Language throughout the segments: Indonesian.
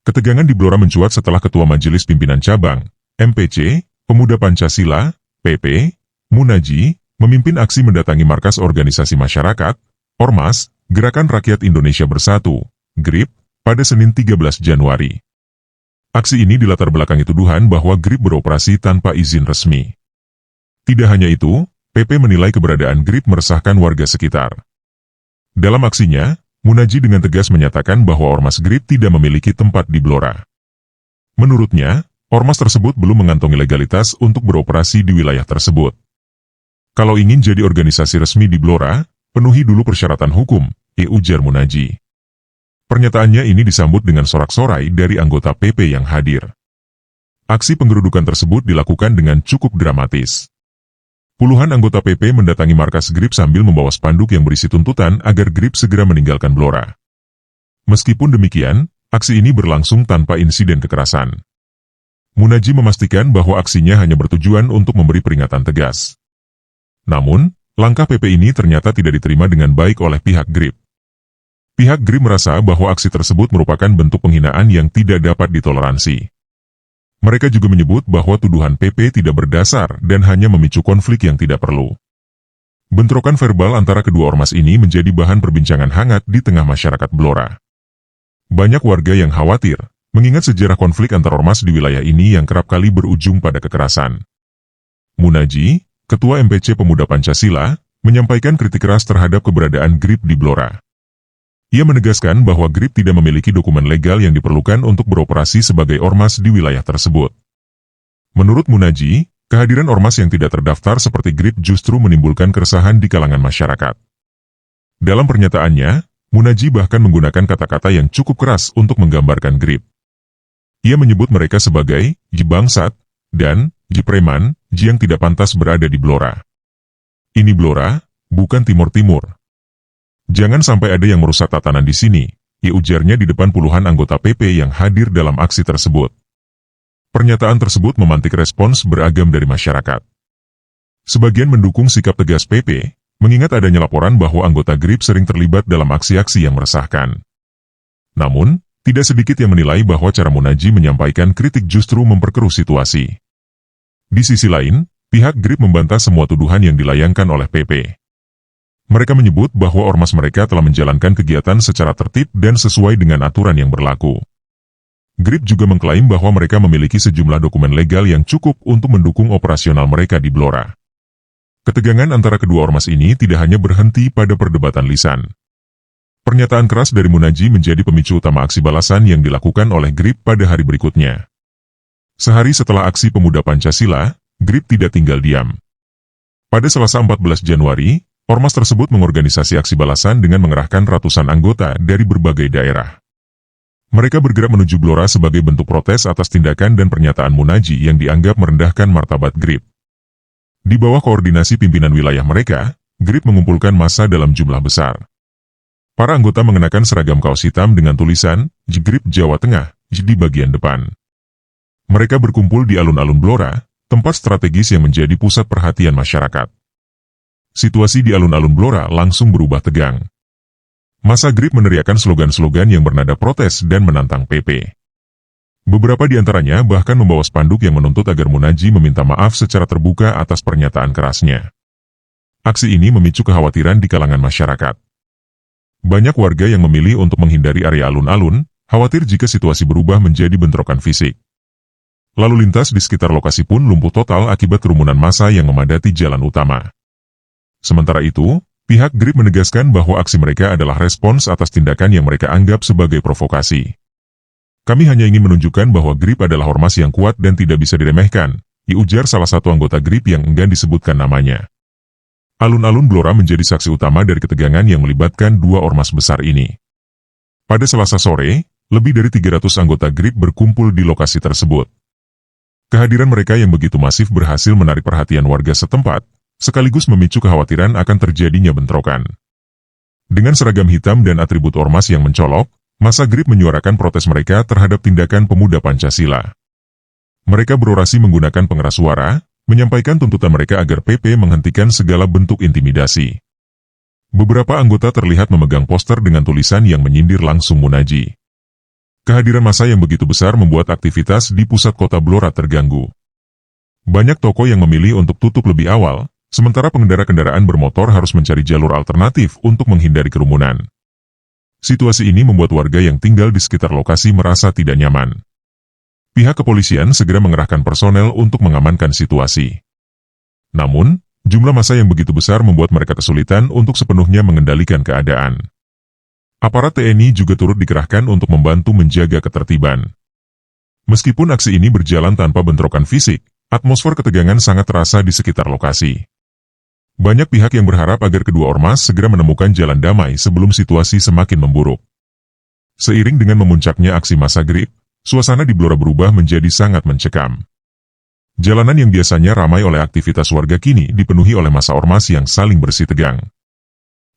Ketegangan di Blora mencuat setelah Ketua Majelis Pimpinan Cabang, MPC, Pemuda Pancasila, PP, Munaji, memimpin aksi mendatangi markas organisasi masyarakat, Ormas, Gerakan Rakyat Indonesia Bersatu, GRIP, pada Senin 13 Januari. Aksi ini dilatar belakangi tuduhan bahwa GRIP beroperasi tanpa izin resmi. Tidak hanya itu, PP menilai keberadaan GRIP meresahkan warga sekitar. Dalam aksinya, Munaji dengan tegas menyatakan bahwa Ormas GRIP tidak memiliki tempat di Blora. Menurutnya, Ormas tersebut belum mengantongi legalitas untuk beroperasi di wilayah tersebut. Kalau ingin jadi organisasi resmi di Blora, penuhi dulu persyaratan hukum, ujar Munaji. Pernyataannya ini disambut dengan sorak-sorai dari anggota PP yang hadir. Aksi penggerudukan tersebut dilakukan dengan cukup dramatis. Puluhan anggota PP mendatangi markas GRIP sambil membawa spanduk yang berisi tuntutan agar GRIP segera meninggalkan Blora. Meskipun demikian, aksi ini berlangsung tanpa insiden kekerasan. Munaji memastikan bahwa aksinya hanya bertujuan untuk memberi peringatan tegas. Namun, langkah PP ini ternyata tidak diterima dengan baik oleh pihak GRIP. Pihak GRIP merasa bahwa aksi tersebut merupakan bentuk penghinaan yang tidak dapat ditoleransi. Mereka juga menyebut bahwa tuduhan PP tidak berdasar dan hanya memicu konflik yang tidak perlu. Bentrokan verbal antara kedua ormas ini menjadi bahan perbincangan hangat di tengah masyarakat Blora. Banyak warga yang khawatir, mengingat sejarah konflik antar ormas di wilayah ini yang kerap kali berujung pada kekerasan. Munaji, Ketua MPC Pemuda Pancasila, menyampaikan kritik keras terhadap keberadaan GRIP di Blora. Ia menegaskan bahwa GRIP tidak memiliki dokumen legal yang diperlukan untuk beroperasi sebagai ormas di wilayah tersebut. Menurut Munaji, kehadiran ormas yang tidak terdaftar seperti GRIP justru menimbulkan keresahan di kalangan masyarakat. Dalam pernyataannya, Munaji bahkan menggunakan kata-kata yang cukup keras untuk menggambarkan GRIP. Ia menyebut mereka sebagai bangsat dan preman yang tidak pantas berada di Blora. Ini Blora, bukan Timur-Timur. Jangan sampai ada yang merusak tatanan di sini, ujarnya di depan puluhan anggota PP yang hadir dalam aksi tersebut. Pernyataan tersebut memantik respons beragam dari masyarakat. Sebagian mendukung sikap tegas PP, mengingat adanya laporan bahwa anggota GRIP sering terlibat dalam aksi-aksi yang meresahkan. Namun, tidak sedikit yang menilai bahwa cara Munaji menyampaikan kritik justru memperkeruh situasi. Di sisi lain, pihak GRIP membantah semua tuduhan yang dilayangkan oleh PP. Mereka menyebut bahwa ormas mereka telah menjalankan kegiatan secara tertib dan sesuai dengan aturan yang berlaku. GRIP juga mengklaim bahwa mereka memiliki sejumlah dokumen legal yang cukup untuk mendukung operasional mereka di Blora. Ketegangan antara kedua ormas ini tidak hanya berhenti pada perdebatan lisan. Pernyataan keras dari Munaji menjadi pemicu utama aksi balasan yang dilakukan oleh GRIP pada hari berikutnya. Sehari setelah aksi Pemuda Pancasila, GRIP tidak tinggal diam. Pada Selasa 14 Januari, ormas tersebut mengorganisasi aksi balasan dengan mengerahkan ratusan anggota dari berbagai daerah. Mereka bergerak menuju Blora sebagai bentuk protes atas tindakan dan pernyataan Munaji yang dianggap merendahkan martabat GRIP. Di bawah koordinasi pimpinan wilayah mereka, GRIP mengumpulkan massa dalam jumlah besar. Para anggota mengenakan seragam kaos hitam dengan tulisan GRIP Jawa Tengah di bagian depan. Mereka berkumpul di alun-alun Blora, tempat strategis yang menjadi pusat perhatian masyarakat. Situasi di alun-alun Blora langsung berubah tegang. Massa GRIP meneriakkan slogan-slogan yang bernada protes dan menantang PP. Beberapa di antaranya bahkan membawa spanduk yang menuntut agar Munaji meminta maaf secara terbuka atas pernyataan kerasnya. Aksi ini memicu kekhawatiran di kalangan masyarakat. Banyak warga yang memilih untuk menghindari area alun-alun, khawatir jika situasi berubah menjadi bentrokan fisik. Lalu lintas di sekitar lokasi pun lumpuh total akibat kerumunan massa yang memadati jalan utama. Sementara itu, pihak GRIP menegaskan bahwa aksi mereka adalah respons atas tindakan yang mereka anggap sebagai provokasi. Kami hanya ingin menunjukkan bahwa GRIP adalah ormas yang kuat dan tidak bisa diremehkan, ujar salah satu anggota GRIP yang enggan disebutkan namanya. Alun-alun Blora menjadi saksi utama dari ketegangan yang melibatkan dua ormas besar ini. Pada Selasa sore, lebih dari 300 anggota GRIP berkumpul di lokasi tersebut. Kehadiran mereka yang begitu masif berhasil menarik perhatian warga setempat, sekaligus memicu kekhawatiran akan terjadinya bentrokan. Dengan seragam hitam dan atribut ormas yang mencolok, massa GRIP menyuarakan protes mereka terhadap tindakan Pemuda Pancasila. Mereka berorasi menggunakan pengeras suara, menyampaikan tuntutan mereka agar PP menghentikan segala bentuk intimidasi. Beberapa anggota terlihat memegang poster dengan tulisan yang menyindir langsung Munaji. Kehadiran massa yang begitu besar membuat aktivitas di pusat kota Blora terganggu. Banyak toko yang memilih untuk tutup lebih awal, sementara pengendara kendaraan bermotor harus mencari jalur alternatif untuk menghindari kerumunan. Situasi ini membuat warga yang tinggal di sekitar lokasi merasa tidak nyaman. Pihak kepolisian segera mengerahkan personel untuk mengamankan situasi. Namun, jumlah massa yang begitu besar membuat mereka kesulitan untuk sepenuhnya mengendalikan keadaan. Aparat TNI juga turut dikerahkan untuk membantu menjaga ketertiban. Meskipun aksi ini berjalan tanpa bentrokan fisik, atmosfer ketegangan sangat terasa di sekitar lokasi. Banyak pihak yang berharap agar kedua ormas segera menemukan jalan damai sebelum situasi semakin memburuk. Seiring dengan memuncaknya aksi massa GRIP, suasana di Blora berubah menjadi sangat mencekam. Jalanan yang biasanya ramai oleh aktivitas warga kini dipenuhi oleh massa ormas yang saling bersih tegang.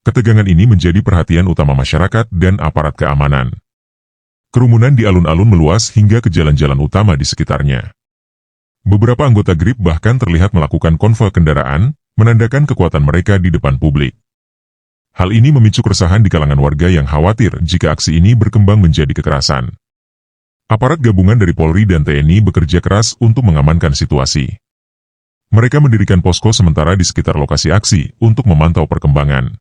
Ketegangan ini menjadi perhatian utama masyarakat dan aparat keamanan. Kerumunan di alun-alun meluas hingga ke jalan-jalan utama di sekitarnya. Beberapa anggota GRIP bahkan terlihat melakukan konvoi kendaraan, menandakan kekuatan mereka di depan publik. Hal ini memicu keresahan di kalangan warga yang khawatir jika aksi ini berkembang menjadi kekerasan. Aparat gabungan dari Polri dan TNI bekerja keras untuk mengamankan situasi. Mereka mendirikan posko sementara di sekitar lokasi aksi untuk memantau perkembangan.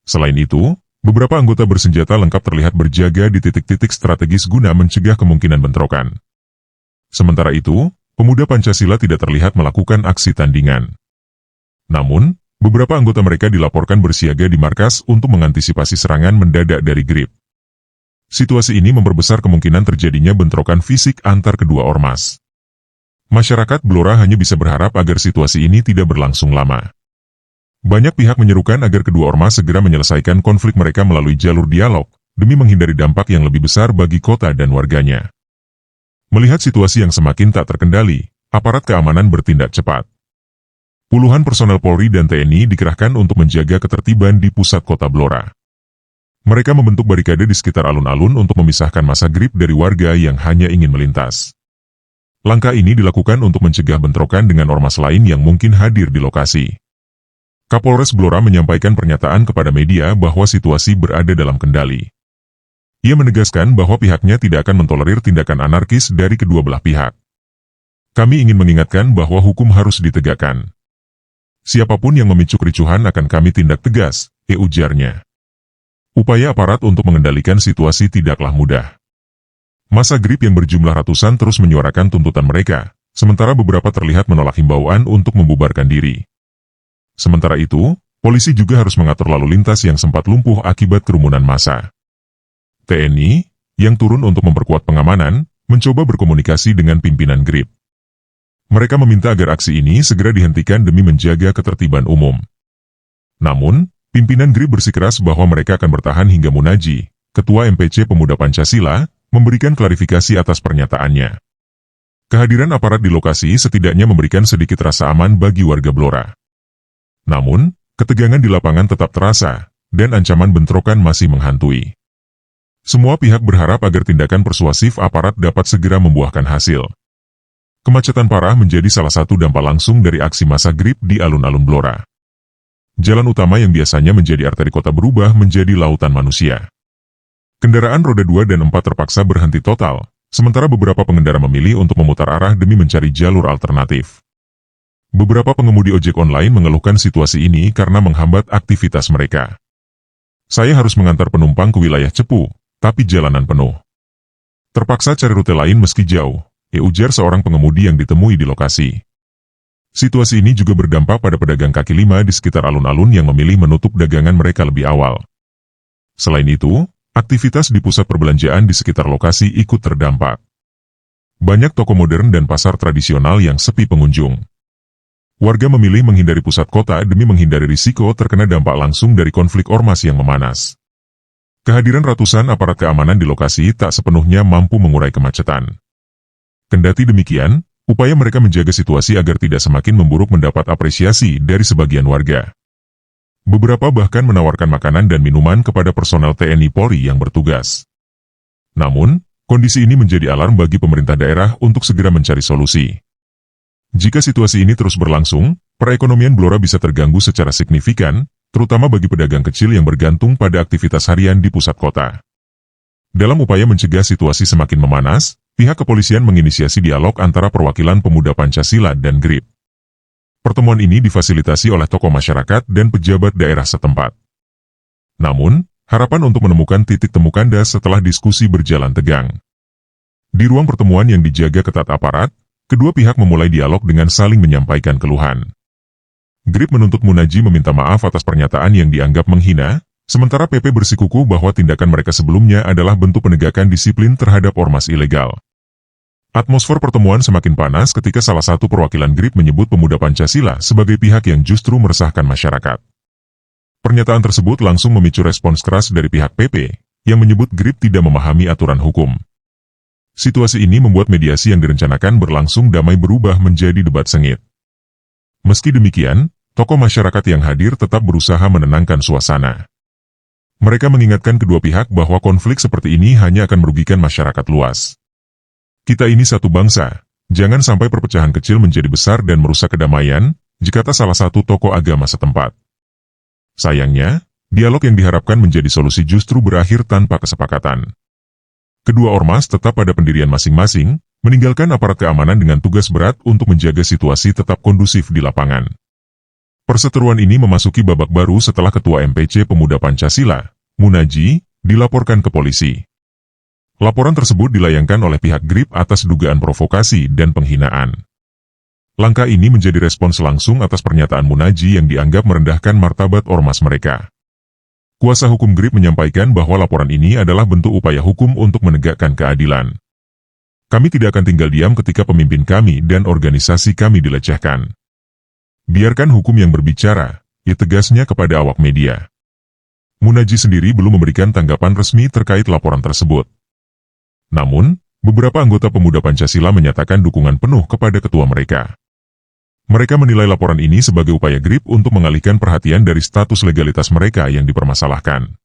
Selain itu, beberapa anggota bersenjata lengkap terlihat berjaga di titik-titik strategis guna mencegah kemungkinan bentrokan. Sementara itu, pemuda Pancasila tidak terlihat melakukan aksi tandingan. Namun, beberapa anggota mereka dilaporkan bersiaga di markas untuk mengantisipasi serangan mendadak dari GRIP. Situasi ini memperbesar kemungkinan terjadinya bentrokan fisik antar kedua ormas. Masyarakat Blora hanya bisa berharap agar situasi ini tidak berlangsung lama. Banyak pihak menyerukan agar kedua ormas segera menyelesaikan konflik mereka melalui jalur dialog, demi menghindari dampak yang lebih besar bagi kota dan warganya. Melihat situasi yang semakin tak terkendali, aparat keamanan bertindak cepat. Puluhan personel Polri dan TNI dikerahkan untuk menjaga ketertiban di pusat kota Blora. Mereka membentuk barikade di sekitar alun-alun untuk memisahkan massa GRIP dari warga yang hanya ingin melintas. Langkah ini dilakukan untuk mencegah bentrokan dengan ormas lain yang mungkin hadir di lokasi. Kapolres Blora menyampaikan pernyataan kepada media bahwa situasi berada dalam kendali. Ia menegaskan bahwa pihaknya tidak akan mentolerir tindakan anarkis dari kedua belah pihak. Kami ingin mengingatkan bahwa hukum harus ditegakkan. Siapapun yang memicu kericuhan akan kami tindak tegas, ujarnya. Upaya aparat untuk mengendalikan situasi tidaklah mudah. Massa GRIP yang berjumlah ratusan terus menyuarakan tuntutan mereka, sementara beberapa terlihat menolak himbauan untuk membubarkan diri. Sementara itu, polisi juga harus mengatur lalu lintas yang sempat lumpuh akibat kerumunan massa. TNI, yang turun untuk memperkuat pengamanan, mencoba berkomunikasi dengan pimpinan GRIP. Mereka meminta agar aksi ini segera dihentikan demi menjaga ketertiban umum. Namun, pimpinan GRIP bersikeras bahwa mereka akan bertahan hingga Munaji, Ketua MPC Pemuda Pancasila, memberikan klarifikasi atas pernyataannya. Kehadiran aparat di lokasi setidaknya memberikan sedikit rasa aman bagi warga Blora. Namun, ketegangan di lapangan tetap terasa, dan ancaman bentrokan masih menghantui. Semua pihak berharap agar tindakan persuasif aparat dapat segera membuahkan hasil. Kemacetan parah menjadi salah satu dampak langsung dari aksi massa GRIP di alun-alun Blora. Jalan utama yang biasanya menjadi arteri kota berubah menjadi lautan manusia. Kendaraan roda 2 dan 4 terpaksa berhenti total, sementara beberapa pengendara memilih untuk memutar arah demi mencari jalur alternatif. Beberapa pengemudi ojek online mengeluhkan situasi ini karena menghambat aktivitas mereka. Saya harus mengantar penumpang ke wilayah Cepu, tapi jalanan penuh. Terpaksa cari rute lain meski jauh, ujar seorang pengemudi yang ditemui di lokasi. Situasi ini juga berdampak pada pedagang kaki lima di sekitar alun-alun yang memilih menutup dagangan mereka lebih awal. Selain itu, aktivitas di pusat perbelanjaan di sekitar lokasi ikut terdampak. Banyak toko modern dan pasar tradisional yang sepi pengunjung. Warga memilih menghindari pusat kota demi menghindari risiko terkena dampak langsung dari konflik ormas yang memanas. Kehadiran ratusan aparat keamanan di lokasi tak sepenuhnya mampu mengurai kemacetan. Kendati demikian, upaya mereka menjaga situasi agar tidak semakin memburuk mendapat apresiasi dari sebagian warga. Beberapa bahkan menawarkan makanan dan minuman kepada personel TNI Polri yang bertugas. Namun, kondisi ini menjadi alarm bagi pemerintah daerah untuk segera mencari solusi. Jika situasi ini terus berlangsung, perekonomian Blora bisa terganggu secara signifikan, terutama bagi pedagang kecil yang bergantung pada aktivitas harian di pusat kota. Dalam upaya mencegah situasi semakin memanas, pihak kepolisian menginisiasi dialog antara perwakilan pemuda Pancasila dan GRIP. Pertemuan ini difasilitasi oleh tokoh masyarakat dan pejabat daerah setempat. Namun, harapan untuk menemukan titik temu kandas setelah diskusi berjalan tegang. Di ruang pertemuan yang dijaga ketat aparat, kedua pihak memulai dialog dengan saling menyampaikan keluhan. GRIP menuntut Munaji meminta maaf atas pernyataan yang dianggap menghina, sementara PP bersikukuh bahwa tindakan mereka sebelumnya adalah bentuk penegakan disiplin terhadap ormas ilegal. Atmosfer pertemuan semakin panas ketika salah satu perwakilan GRIP menyebut pemuda Pancasila sebagai pihak yang justru meresahkan masyarakat. Pernyataan tersebut langsung memicu respons keras dari pihak PP, yang menyebut GRIP tidak memahami aturan hukum. Situasi ini membuat mediasi yang direncanakan berlangsung damai berubah menjadi debat sengit. Meski demikian, tokoh masyarakat yang hadir tetap berusaha menenangkan suasana. Mereka mengingatkan kedua pihak bahwa konflik seperti ini hanya akan merugikan masyarakat luas. Kita ini satu bangsa, jangan sampai perpecahan kecil menjadi besar dan merusak kedamaian, jikata salah satu tokoh agama setempat. Sayangnya, dialog yang diharapkan menjadi solusi justru berakhir tanpa kesepakatan. Kedua ormas tetap pada pendirian masing-masing, meninggalkan aparat keamanan dengan tugas berat untuk menjaga situasi tetap kondusif di lapangan. Perseteruan ini memasuki babak baru setelah Ketua MPC Pemuda Pancasila, Munaji, dilaporkan ke polisi. Laporan tersebut dilayangkan oleh pihak GRIP atas dugaan provokasi dan penghinaan. Langkah ini menjadi respons langsung atas pernyataan Munaji yang dianggap merendahkan martabat ormas mereka. Kuasa hukum GRIP menyampaikan bahwa laporan ini adalah bentuk upaya hukum untuk menegakkan keadilan. Kami tidak akan tinggal diam ketika pemimpin kami dan organisasi kami dilecehkan. Biarkan hukum yang berbicara, ya tegasnya kepada awak media. Munaji sendiri belum memberikan tanggapan resmi terkait laporan tersebut. Namun, beberapa anggota pemuda Pancasila menyatakan dukungan penuh kepada ketua mereka. Mereka menilai laporan ini sebagai upaya GRIP untuk mengalihkan perhatian dari status legalitas mereka yang dipermasalahkan.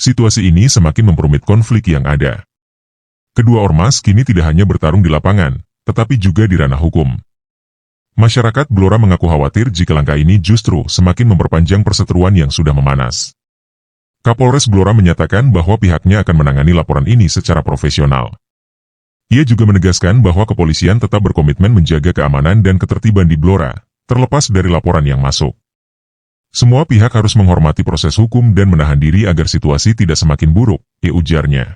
Situasi ini semakin memperumit konflik yang ada. Kedua ormas kini tidak hanya bertarung di lapangan, tetapi juga di ranah hukum. Masyarakat Blora mengaku khawatir jika langkah ini justru semakin memperpanjang perseteruan yang sudah memanas. Kapolres Blora menyatakan bahwa pihaknya akan menangani laporan ini secara profesional. Ia juga menegaskan bahwa kepolisian tetap berkomitmen menjaga keamanan dan ketertiban di Blora, terlepas dari laporan yang masuk. Semua pihak harus menghormati proses hukum dan menahan diri agar situasi tidak semakin buruk, ujarnya.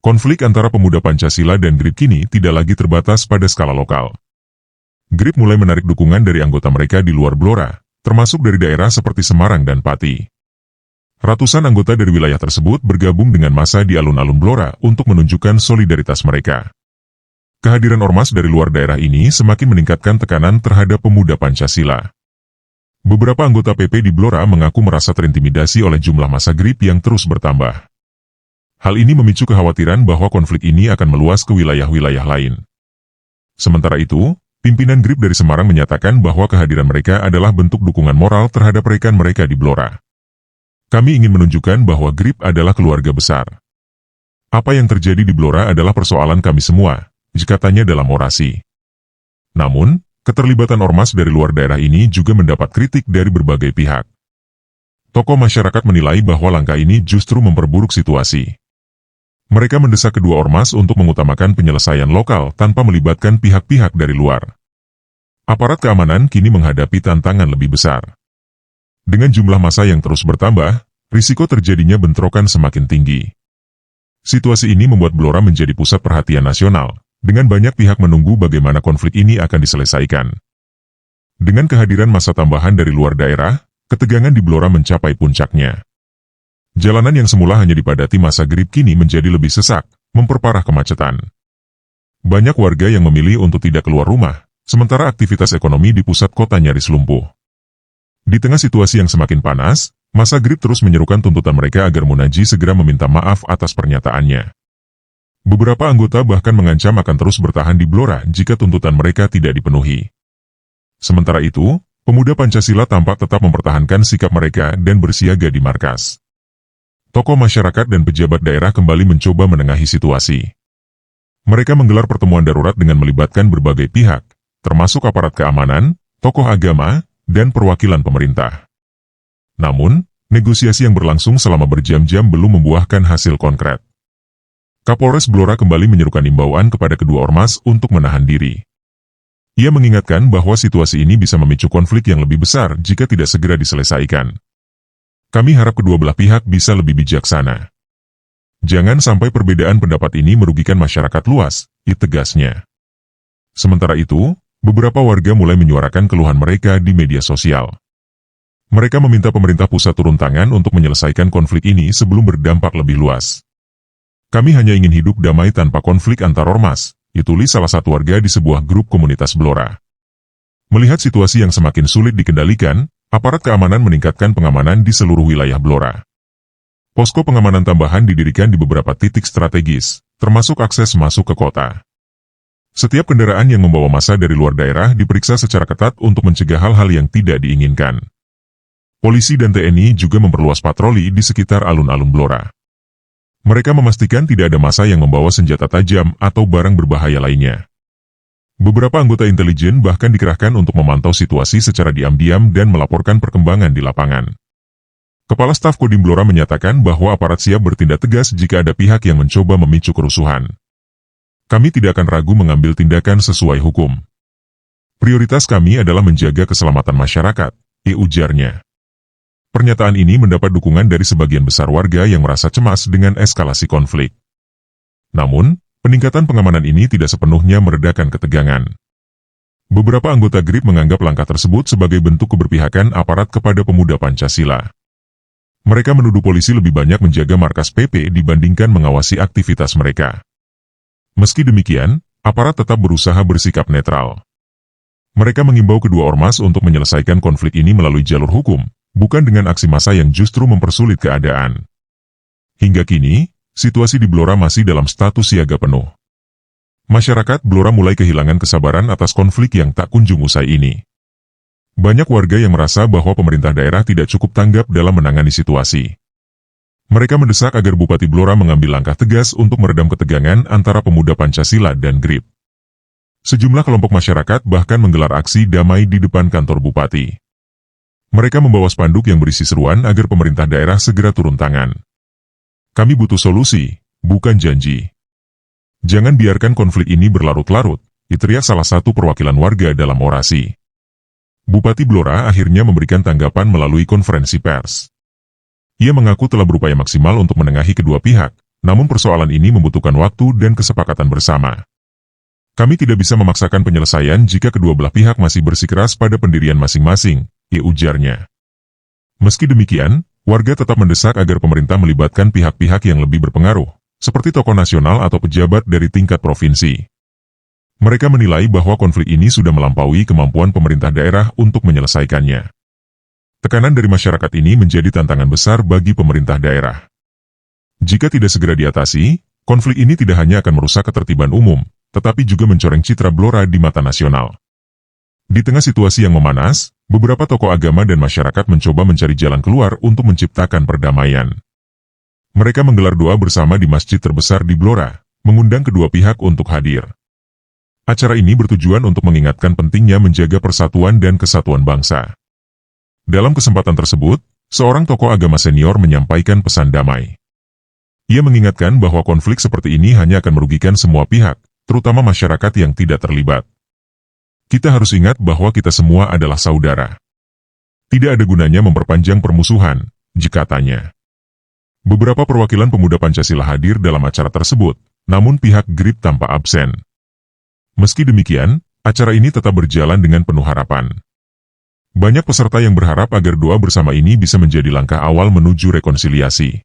Konflik antara pemuda Pancasila dan GRIP kini tidak lagi terbatas pada skala lokal. GRIP mulai menarik dukungan dari anggota mereka di luar Blora, termasuk dari daerah seperti Semarang dan Pati. Ratusan anggota dari wilayah tersebut bergabung dengan massa di alun-alun Blora untuk menunjukkan solidaritas mereka. Kehadiran ormas dari luar daerah ini semakin meningkatkan tekanan terhadap pemuda Pancasila. Beberapa anggota PP di Blora mengaku merasa terintimidasi oleh jumlah massa GRIP yang terus bertambah. Hal ini memicu kekhawatiran bahwa konflik ini akan meluas ke wilayah-wilayah lain. Sementara itu, pimpinan GRIP dari Semarang menyatakan bahwa kehadiran mereka adalah bentuk dukungan moral terhadap rekan mereka di Blora. Kami ingin menunjukkan bahwa GRIP adalah keluarga besar. Apa yang terjadi di Blora adalah persoalan kami semua, katanya dalam orasi. Namun, keterlibatan ormas dari luar daerah ini juga mendapat kritik dari berbagai pihak. Tokoh masyarakat menilai bahwa langkah ini justru memperburuk situasi. Mereka mendesak kedua ormas untuk mengutamakan penyelesaian lokal tanpa melibatkan pihak-pihak dari luar. Aparat keamanan kini menghadapi tantangan lebih besar. Dengan jumlah massa yang terus bertambah, risiko terjadinya bentrokan semakin tinggi. Situasi ini membuat Blora menjadi pusat perhatian nasional, dengan banyak pihak menunggu bagaimana konflik ini akan diselesaikan. Dengan kehadiran massa tambahan dari luar daerah, ketegangan di Blora mencapai puncaknya. Jalanan yang semula hanya dipadati massa GRIP kini menjadi lebih sesak, memperparah kemacetan. Banyak warga yang memilih untuk tidak keluar rumah, sementara aktivitas ekonomi di pusat kota nyaris lumpuh. Di tengah situasi yang semakin panas, massa GRIP terus menyerukan tuntutan mereka agar Munaji segera meminta maaf atas pernyataannya. Beberapa anggota bahkan mengancam akan terus bertahan di Blora jika tuntutan mereka tidak dipenuhi. Sementara itu, pemuda Pancasila tampak tetap mempertahankan sikap mereka dan bersiaga di markas. Tokoh masyarakat dan pejabat daerah kembali mencoba menengahi situasi. Mereka menggelar pertemuan darurat dengan melibatkan berbagai pihak, termasuk aparat keamanan, tokoh agama, dan perwakilan pemerintah. Namun, negosiasi yang berlangsung selama berjam-jam belum membuahkan hasil konkret. Kapolres Blora kembali menyerukan imbauan kepada kedua ormas untuk menahan diri. Ia mengingatkan bahwa situasi ini bisa memicu konflik yang lebih besar jika tidak segera diselesaikan. Kami harap kedua belah pihak bisa lebih bijaksana. Jangan sampai perbedaan pendapat ini merugikan masyarakat luas, tegasnya. Sementara itu, beberapa warga mulai menyuarakan keluhan mereka di media sosial. Mereka meminta pemerintah pusat turun tangan untuk menyelesaikan konflik ini sebelum berdampak lebih luas. Kami hanya ingin hidup damai tanpa konflik antar ormas, tulis salah satu warga di sebuah grup komunitas Blora. Melihat situasi yang semakin sulit dikendalikan, aparat keamanan meningkatkan pengamanan di seluruh wilayah Blora. Posko pengamanan tambahan didirikan di beberapa titik strategis, termasuk akses masuk ke kota. Setiap kendaraan yang membawa massa dari luar daerah diperiksa secara ketat untuk mencegah hal-hal yang tidak diinginkan. Polisi dan TNI juga memperluas patroli di sekitar alun-alun Blora. Mereka memastikan tidak ada massa yang membawa senjata tajam atau barang berbahaya lainnya. Beberapa anggota intelijen bahkan dikerahkan untuk memantau situasi secara diam-diam dan melaporkan perkembangan di lapangan. Kepala Staf Kodim Blora menyatakan bahwa aparat siap bertindak tegas jika ada pihak yang mencoba memicu kerusuhan. Kami tidak akan ragu mengambil tindakan sesuai hukum. Prioritas kami adalah menjaga keselamatan masyarakat, ujarnya. Pernyataan ini mendapat dukungan dari sebagian besar warga yang merasa cemas dengan eskalasi konflik. Namun, peningkatan pengamanan ini tidak sepenuhnya meredakan ketegangan. Beberapa anggota GRIP menganggap langkah tersebut sebagai bentuk keberpihakan aparat kepada pemuda Pancasila. Mereka menuduh polisi lebih banyak menjaga markas PP dibandingkan mengawasi aktivitas mereka. Meski demikian, aparat tetap berusaha bersikap netral. Mereka mengimbau kedua ormas untuk menyelesaikan konflik ini melalui jalur hukum, bukan dengan aksi massa yang justru mempersulit keadaan. Hingga kini, situasi di Blora masih dalam status siaga penuh. Masyarakat Blora mulai kehilangan kesabaran atas konflik yang tak kunjung usai ini. Banyak warga yang merasa bahwa pemerintah daerah tidak cukup tanggap dalam menangani situasi. Mereka mendesak agar Bupati Blora mengambil langkah tegas untuk meredam ketegangan antara pemuda Pancasila dan GRIP. Sejumlah kelompok masyarakat bahkan menggelar aksi damai di depan kantor Bupati. Mereka membawa spanduk yang berisi seruan agar pemerintah daerah segera turun tangan. Kami butuh solusi, bukan janji. Jangan biarkan konflik ini berlarut-larut, teriak salah satu perwakilan warga dalam orasi. Bupati Blora akhirnya memberikan tanggapan melalui konferensi pers. Ia mengaku telah berupaya maksimal untuk menengahi kedua pihak, namun persoalan ini membutuhkan waktu dan kesepakatan bersama. Kami tidak bisa memaksakan penyelesaian jika kedua belah pihak masih bersikeras pada pendirian masing-masing, ujarnya. Meski demikian, warga tetap mendesak agar pemerintah melibatkan pihak-pihak yang lebih berpengaruh, seperti tokoh nasional atau pejabat dari tingkat provinsi. Mereka menilai bahwa konflik ini sudah melampaui kemampuan pemerintah daerah untuk menyelesaikannya. Tekanan dari masyarakat ini menjadi tantangan besar bagi pemerintah daerah. Jika tidak segera diatasi, konflik ini tidak hanya akan merusak ketertiban umum, tetapi juga mencoreng citra Blora di mata nasional. Di tengah situasi yang memanas, beberapa tokoh agama dan masyarakat mencoba mencari jalan keluar untuk menciptakan perdamaian. Mereka menggelar doa bersama di masjid terbesar di Blora, mengundang kedua pihak untuk hadir. Acara ini bertujuan untuk mengingatkan pentingnya menjaga persatuan dan kesatuan bangsa. Dalam kesempatan tersebut, seorang tokoh agama senior menyampaikan pesan damai. Ia mengingatkan bahwa konflik seperti ini hanya akan merugikan semua pihak, terutama masyarakat yang tidak terlibat. Kita harus ingat bahwa kita semua adalah saudara. Tidak ada gunanya memperpanjang permusuhan, katanya. Beberapa perwakilan pemuda Pancasila hadir dalam acara tersebut, namun pihak GRIP tampak absen. Meski demikian, acara ini tetap berjalan dengan penuh harapan. Banyak peserta yang berharap agar doa bersama ini bisa menjadi langkah awal menuju rekonsiliasi.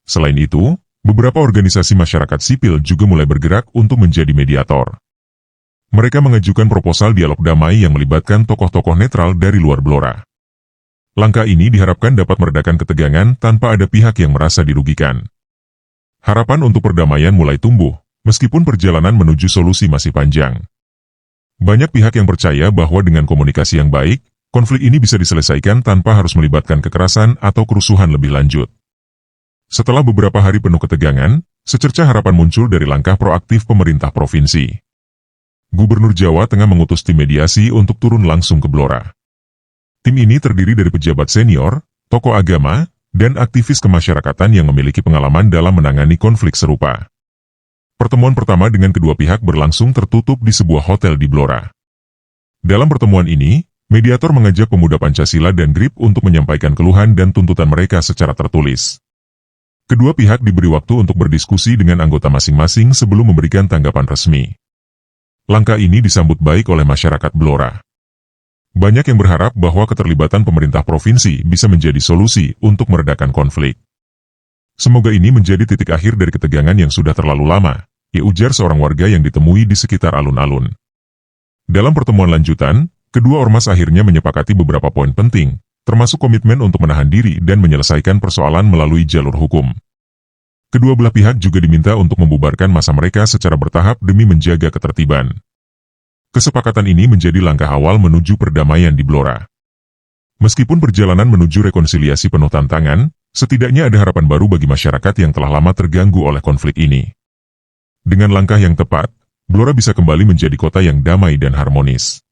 Selain itu, beberapa organisasi masyarakat sipil juga mulai bergerak untuk menjadi mediator. Mereka mengajukan proposal dialog damai yang melibatkan tokoh-tokoh netral dari luar Blora. Langkah ini diharapkan dapat meredakan ketegangan tanpa ada pihak yang merasa dirugikan. Harapan untuk perdamaian mulai tumbuh, meskipun perjalanan menuju solusi masih panjang. Banyak pihak yang percaya bahwa dengan komunikasi yang baik, konflik ini bisa diselesaikan tanpa harus melibatkan kekerasan atau kerusuhan lebih lanjut. Setelah beberapa hari penuh ketegangan, secercah harapan muncul dari langkah proaktif pemerintah provinsi. Gubernur Jawa Tengah mengutus tim mediasi untuk turun langsung ke Blora. Tim ini terdiri dari pejabat senior, tokoh agama, dan aktivis kemasyarakatan yang memiliki pengalaman dalam menangani konflik serupa. Pertemuan pertama dengan kedua pihak berlangsung tertutup di sebuah hotel di Blora. Dalam pertemuan ini, mediator mengajak pemuda Pancasila dan GRIP untuk menyampaikan keluhan dan tuntutan mereka secara tertulis. Kedua pihak diberi waktu untuk berdiskusi dengan anggota masing-masing sebelum memberikan tanggapan resmi. Langkah ini disambut baik oleh masyarakat Blora. Banyak yang berharap bahwa keterlibatan pemerintah provinsi bisa menjadi solusi untuk meredakan konflik. Semoga ini menjadi titik akhir dari ketegangan yang sudah terlalu lama, ujar seorang warga yang ditemui di sekitar alun-alun. Dalam pertemuan lanjutan, kedua ormas akhirnya menyepakati beberapa poin penting, termasuk komitmen untuk menahan diri dan menyelesaikan persoalan melalui jalur hukum. Kedua belah pihak juga diminta untuk membubarkan massa mereka secara bertahap demi menjaga ketertiban. Kesepakatan ini menjadi langkah awal menuju perdamaian di Blora. Meskipun perjalanan menuju rekonsiliasi penuh tantangan, setidaknya ada harapan baru bagi masyarakat yang telah lama terganggu oleh konflik ini. Dengan langkah yang tepat, Blora bisa kembali menjadi kota yang damai dan harmonis.